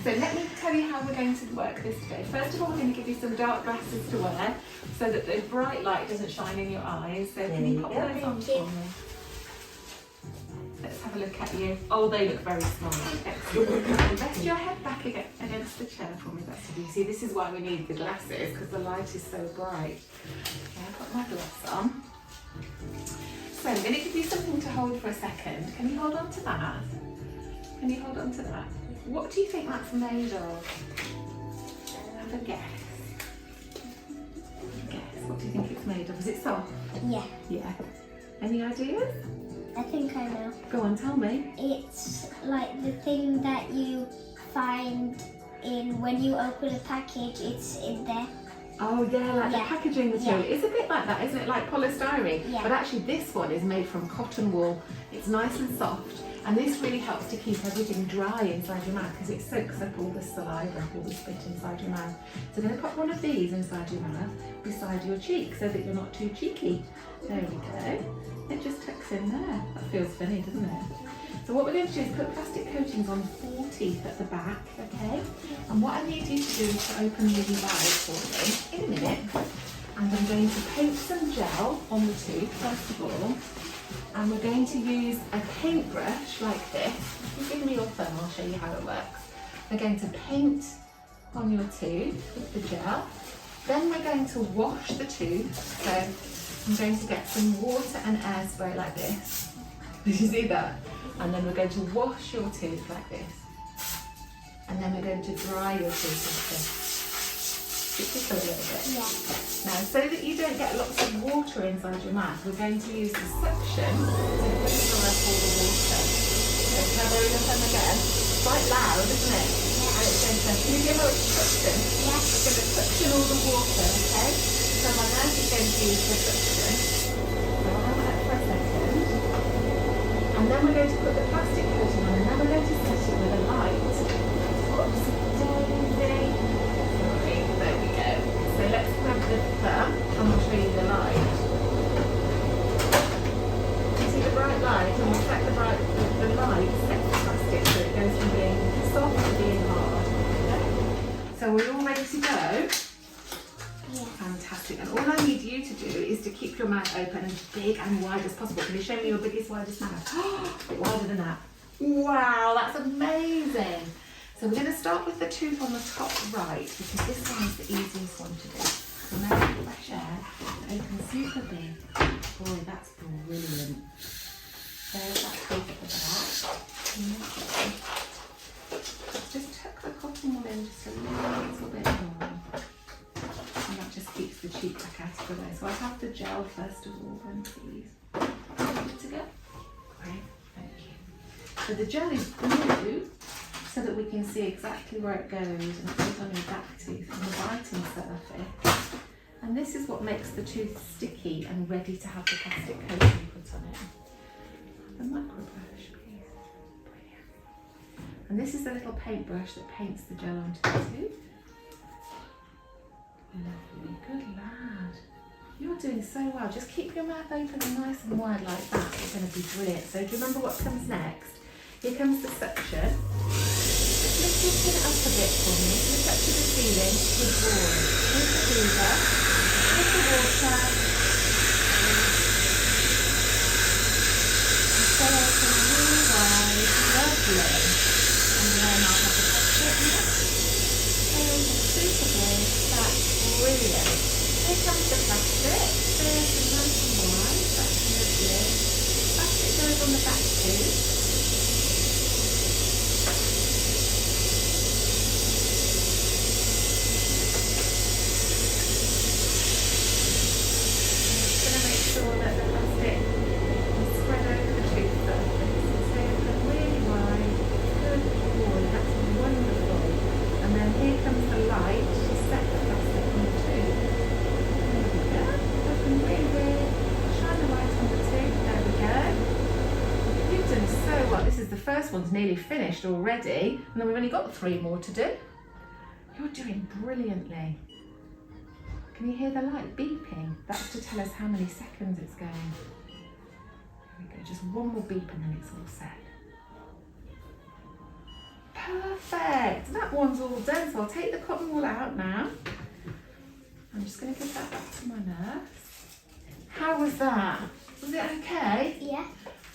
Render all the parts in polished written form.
So let me tell you how we're going to work this today. First of all, we're going to give you some dark glasses to wear so that the bright light doesn't shine in your eyes. So can you pop those on for me? Let's have a look at you. Oh, they look very smart. Excellent. Rest your head back against the chair for me. That's what you see. This is why we need the glasses, because the light is so bright. Okay, I've got my gloves on. So I'm going to give you something to hold for a second. Can you hold on to that? Can you hold on to that? What do you think that's made of? Have a guess. Guess. What do you think it's made of? Is it soft? Yeah. Yeah. Any ideas? I think I know. Go on, tell me. It's like the thing that you find in when you open a package, it's in there. Oh yeah, like the packaging material. Yeah. It's a bit like that, isn't it? Like polystyrene. Yeah. But actually this one is made from cotton wool. It's nice and soft. And this really helps to keep everything dry inside your mouth because it soaks up all the saliva, all the spit inside your mouth. So I'm going to put one of these inside your mouth, beside your cheek, so that you're not too cheeky. There we go. It just tucks in there. That feels funny, doesn't it? So what we're going to do is put plastic coatings on 4 teeth at the back, okay? And what I need you to do is to open the bag for me in a minute. And I'm going to paint some gel on the tooth, first of all. And we're going to use a paintbrush like this. If you give me your thumb, I'll show you how it works. We're going to paint on your tooth with the gel. Then we're going to wash the tooth. So I'm going to get some water and air spray like this. Did you see that? And then we're going to wash your tooth like this. And then we're going to dry your tooth like this. Just a little bit. Yeah. Now, so that you don't get lots of water inside your mouth, we're going to use the suction to filter up all the water. So can I blow your thumb again? It's quite loud, isn't it? Yeah. And it's going to, can you give her a suction? Yeah. It's going to suction all the water, okay? So my nurse is going to use the suction. So I'll have that for a second. And then we're going to put the plastic coating on, and then we're going to set it with a light. Oops, daisy. There we go. So let's grab the thumb and we'll show you the light. You see the bright light, and we'll set the light sets the plastic so it goes from being soft to being hard. Okay? So we're all ready to go? Yeah. Fantastic. And all I need you to do is to keep your mouth open as big and wide as possible. Can you show me your biggest, widest mouth? A bit wider than that. Wow, that's amazing. So we're going to start with the tooth on the top right, because this one is the easiest one to do. So now fresh air, it opens super big. Boy, that's brilliant. There's that tooth at the back. Just tuck the cotton wool in just a little bit more. And that just keeps the cheek back out of the way. So I have the gel first of all, then please. Good to go? Great, thank you. So the gel is blue, so that we can see exactly where it goes, and it goes on your back tooth and the biting surface. And this is what makes the tooth sticky and ready to have the plastic coating put on it. The microbrush, please. Brilliant. And this is the little paintbrush that paints the gel onto the tooth. Lovely, good lad. You're doing so well. Just keep your mouth open and nice and wide like that. It's going to be brilliant. So do you remember what comes next? Here comes the suction. Just lift it up a bit for me. Lift up to the ceiling. Good boy. Here's the hoover. Here's the water. And stay open really wide. Lovely. And then I'll have the plastic next. Stay open super big. That's brilliant. Here comes the plastic. Stay open nice and wide. That's lovely. Plastic goes on the back too. Sure that the plastic is spread over the tooth surface. Stay open really wide. Good boy, that's wonderful. And then here comes the light to set the plastic on the tooth. There we go. Open really big. Shine the light on the tooth. There we go. You've done so well. This is the first one's nearly finished already, and then we've only got 3 more to do. You're doing brilliantly. Can you hear the light beeping? That's to tell us how many seconds it's going. There we go, just one more beep and then it's all set. Perfect. That one's all done, so I'll take the cotton wool out now. I'm just going to give that back to my nurse. How was that? Was it okay? Yeah.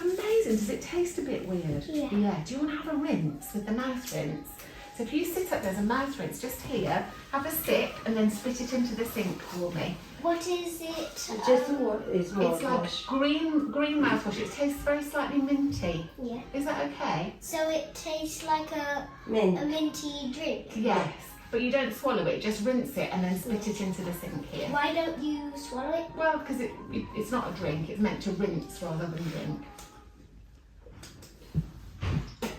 Amazing. Does it taste a bit weird? Yeah. Yeah. Do you want to have a rinse with the mouth rinse? So if you sit up, there's a mouth rinse just here. Have a sip and then spit it into the sink for me. What is it? Just what is It's like mouthwash. green mouthwash. It tastes very slightly minty. Yeah. Is that okay? So it tastes like a Mint. minty drink. Yes. But you don't swallow it. Just rinse it and then spit it into the sink here. Why don't you swallow it? Well, because it's not a drink. It's meant to rinse rather than drink.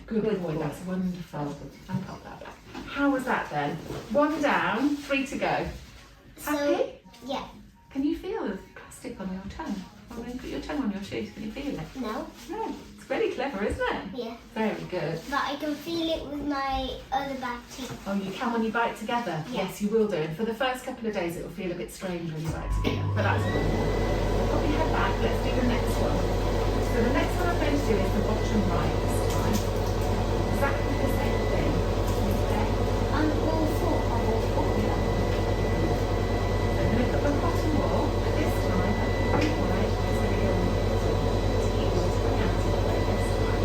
Good boy, that's wonderful. And pop that back. How was that then? 1 down, 3 to go. Happy? Yeah. Can you feel the plastic on your tongue? Well, when you put your tongue on your tooth, can you feel it? No. No. It's very clever, isn't it? Yeah. Very good. But I can feel it with my other back teeth. Oh, you can when you bite together? Yeah. Yes, you will do. And for the first couple of days, it will feel a bit strange when you bite together. But that's good. Pop your head back. Let's do the next one. So the next one I'm going to do is the bottom right this time. Exactly the same thing. Okay. And all four. So I'm going to put the cotton wool, but this time, I think right, it's going to go on to keep all this way out of the way this time.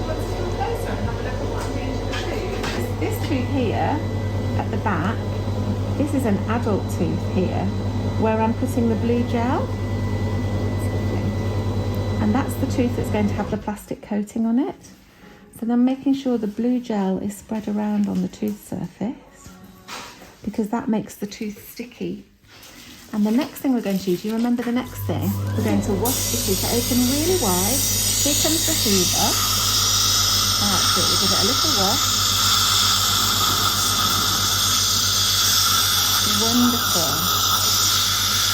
Let's do a closer and have a look at what I'm doing to the tooth. This tooth here, at the back, this is an adult tooth here, where I'm putting the blue gel. And that's the tooth that's going to have the plastic coating on it. So then making sure the blue gel is spread around on the tooth surface, because that makes the tooth sticky. And the next thing we're going to do you remember the next thing? We're going to wash the tooth. So open really wide. Here comes the hoover. That's it. We'll give it a little wash. Wonderful.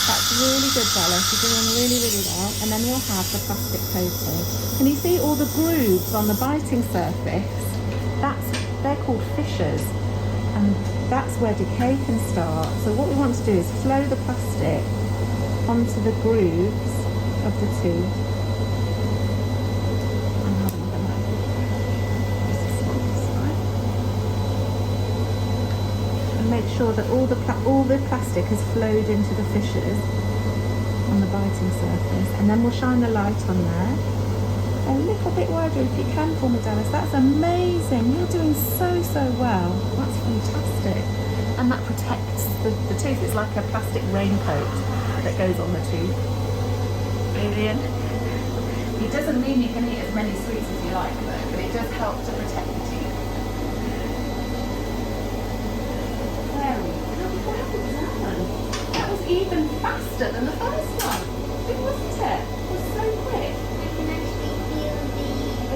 That's really good, Bella. You're doing really, really well. And then you'll have the plastic coating. Can you see all the grooves on the biting surface? They're called fissures. And that's where decay can start. So what we want to do is flow the plastic onto the grooves of the tooth. And have a look at that. Just this one, this side. And make sure that all the plastic has flowed into the fissures on the biting surface. And then we'll shine the light on there. A little bit wider if you can for me, Dallas. That's amazing. You're doing so well. That's fantastic. And that protects the tooth. It's like a plastic raincoat that goes on the tooth. Brilliant. It doesn't mean you can eat as many sweets as you like though, but it does help to protect the teeth. Very well done. That was even faster than the first one. It wasn't it? It was so quick. You can actually feel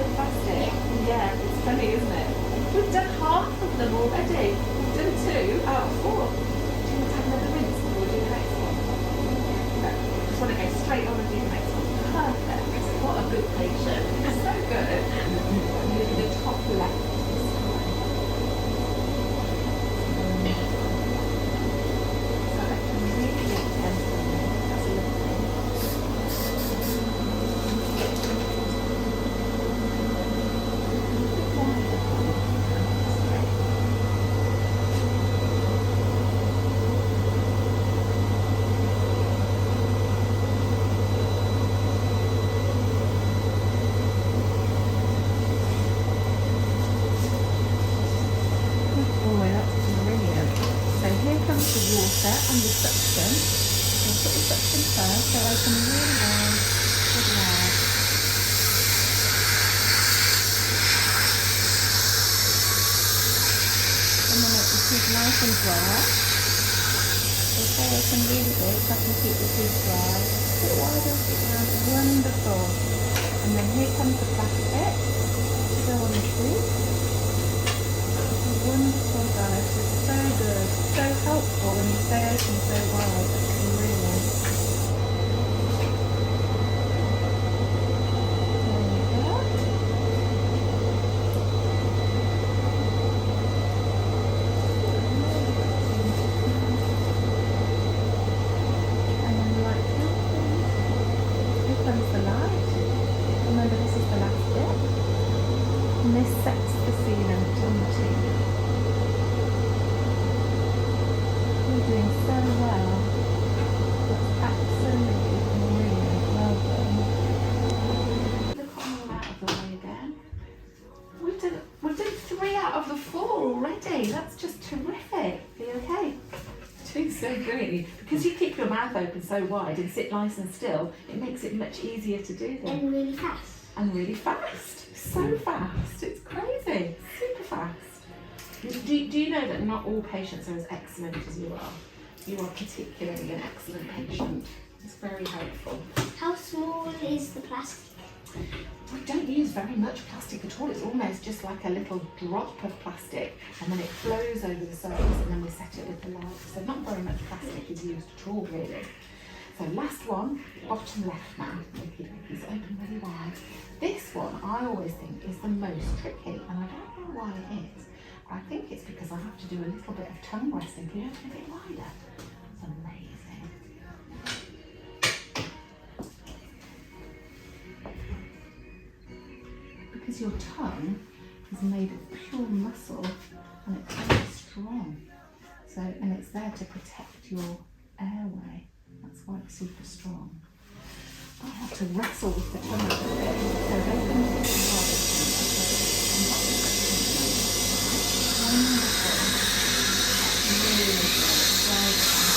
The plastic. Yeah, it's funny, isn't it? We've done half of them already. We've done 2 out of 4. Do you want to have another rinse before we do the next one? No. Just want to go straight on and do the next one. Perfect. What a good patient. It's so good. I'm using the top left this time. So I can really get them. That's lovely. Water and the suction. We'll put the suction first, so open really wide, good wide. And then make the tooth nice and dry. So stay open really big so I can keep the tooth dry. A bit wider, wonderful. And then here comes the plastic to go on the tooth. Wonderful, guys. It's so good, so helpful when you stay open so wide. It's brilliant. There you go. And then the light comes. Here comes the light. Remember, this is the last bit. sets the sealant on the tooth. You're doing so well. That's absolutely brilliant. Well done. The cotton all out of the way again. We've done 3 out of the 4 already. That's just terrific. Are you okay? Doing so good. Because you keep your mouth open so wide and sit nice and still, it makes it much easier to do them. And really fast. And really fast. So fast. It's crazy. Super fast. Do you know that not all patients are as excellent as you are? You are particularly an excellent patient. It's very helpful. How small is the plastic? We don't use very much plastic at all. It's almost just like a little drop of plastic, and then it flows over the surface, and then we set it with the light. So not very much plastic is used at all, really. So last one, bottom left now. He's open really wide. This one I always think is the most tricky, and I don't know why it is. I think it's because I have to do a little bit of tongue resting. Can you open a bit wider? It's amazing. Because your tongue is made of pure muscle and it's very strong. So, and it's there to protect your airway. That's why it's super strong. I have to wrestle with the tongue a bit. So open the really good. Well done.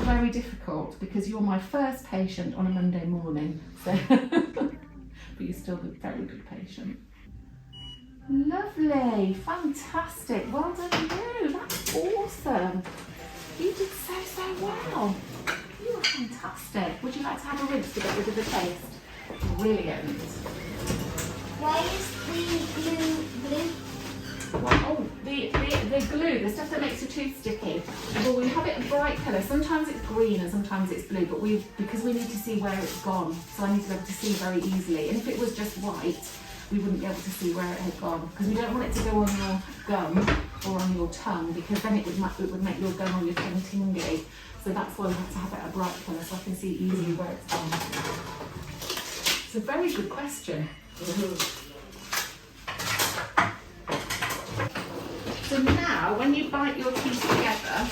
Very difficult because you're my first patient on a Monday morning, so but you're still a very good patient. Lovely, fantastic, well done you, that's awesome. You did so well. You were fantastic. Would you like to have a rinse to get rid of the taste? Brilliant. Why is the glue blue? Oh, the glue, the stuff that makes your tooth sticky. Well, we have it a bright colour. Sometimes it's green and sometimes it's blue, but because we need to see where it's gone, so I need to be able to see very easily. And if it was just white, we wouldn't be able to see where it had gone, because we don't want it to go on your gum or on your tongue, because then it would make your gum or your tongue tingly. So that's why we have to have it a bright colour, so I can see easily where it's gone. It's a very good question. So now, when you bite your teeth together,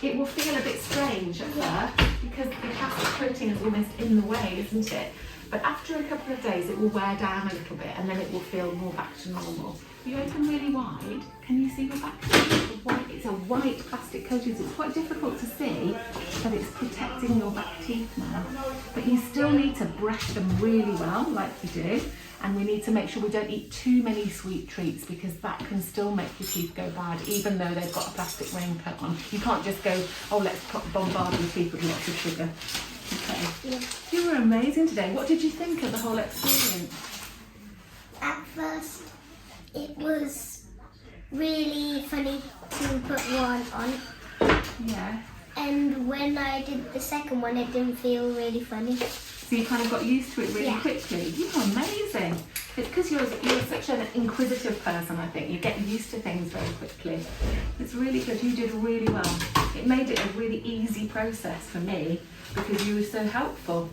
it will feel a bit strange at first because the plastic coating is almost in the way, isn't it? But after a couple of days, it will wear down a little bit and then it will feel more back to normal. You open really wide, can you see your back teeth? It's a white plastic coating, so it's quite difficult to see, but it's protecting your back teeth now. But you still need to brush them really well, like you do. And we need to make sure we don't eat too many sweet treats, because that can still make your teeth go bad, even though they've got a plastic raincoat on. You can't just go, oh, let's bombard your teeth with lots of sugar. Okay. Yeah. You were amazing today. What did you think of the whole experience? At first, it was really funny to put one on. Yeah. And when I did the second one, it didn't feel really funny. So you kind of got used to it really quickly. You're amazing. It's because you're such an inquisitive person, I think. You get used to things very quickly. It's really good. You did really well. It made it a really easy process for me because you were so helpful.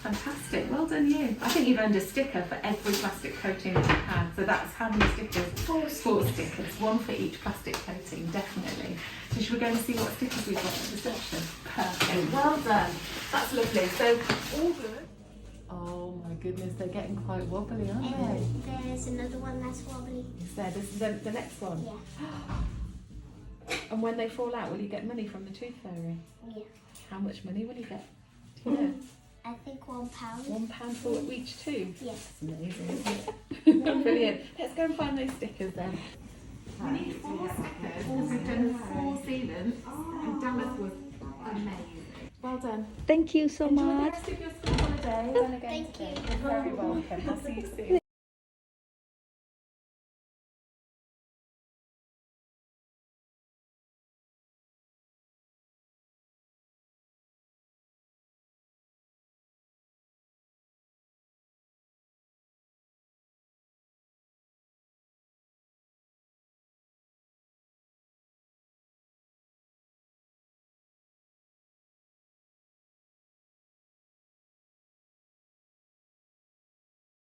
Fantastic. Well done you. I think you've earned a sticker for every plastic coating that you've had. So that's how many stickers? 4 stickers. 1 for each plastic coating, definitely. So should we go and see what stickers we've got at the reception? Perfect. Well done. That's lovely. So all good. Oh my goodness, they're getting quite wobbly, aren't they? There's another one that's wobbly. Is there? This is the next one? Yeah. And when they fall out, will you get money from the tooth fairy? Yeah. How much money will you get? Do you know? I think £1. £1 for each tooth? Yes. Amazing, isn't it? Brilliant. Let's go and find those stickers then. We need 4 stickers because we've done 4 sealants and Dallas was amazing. Well done. Thank you so Enjoy the much. rest of your school holiday and again Thank today. you. You're very welcome. I'll see you soon.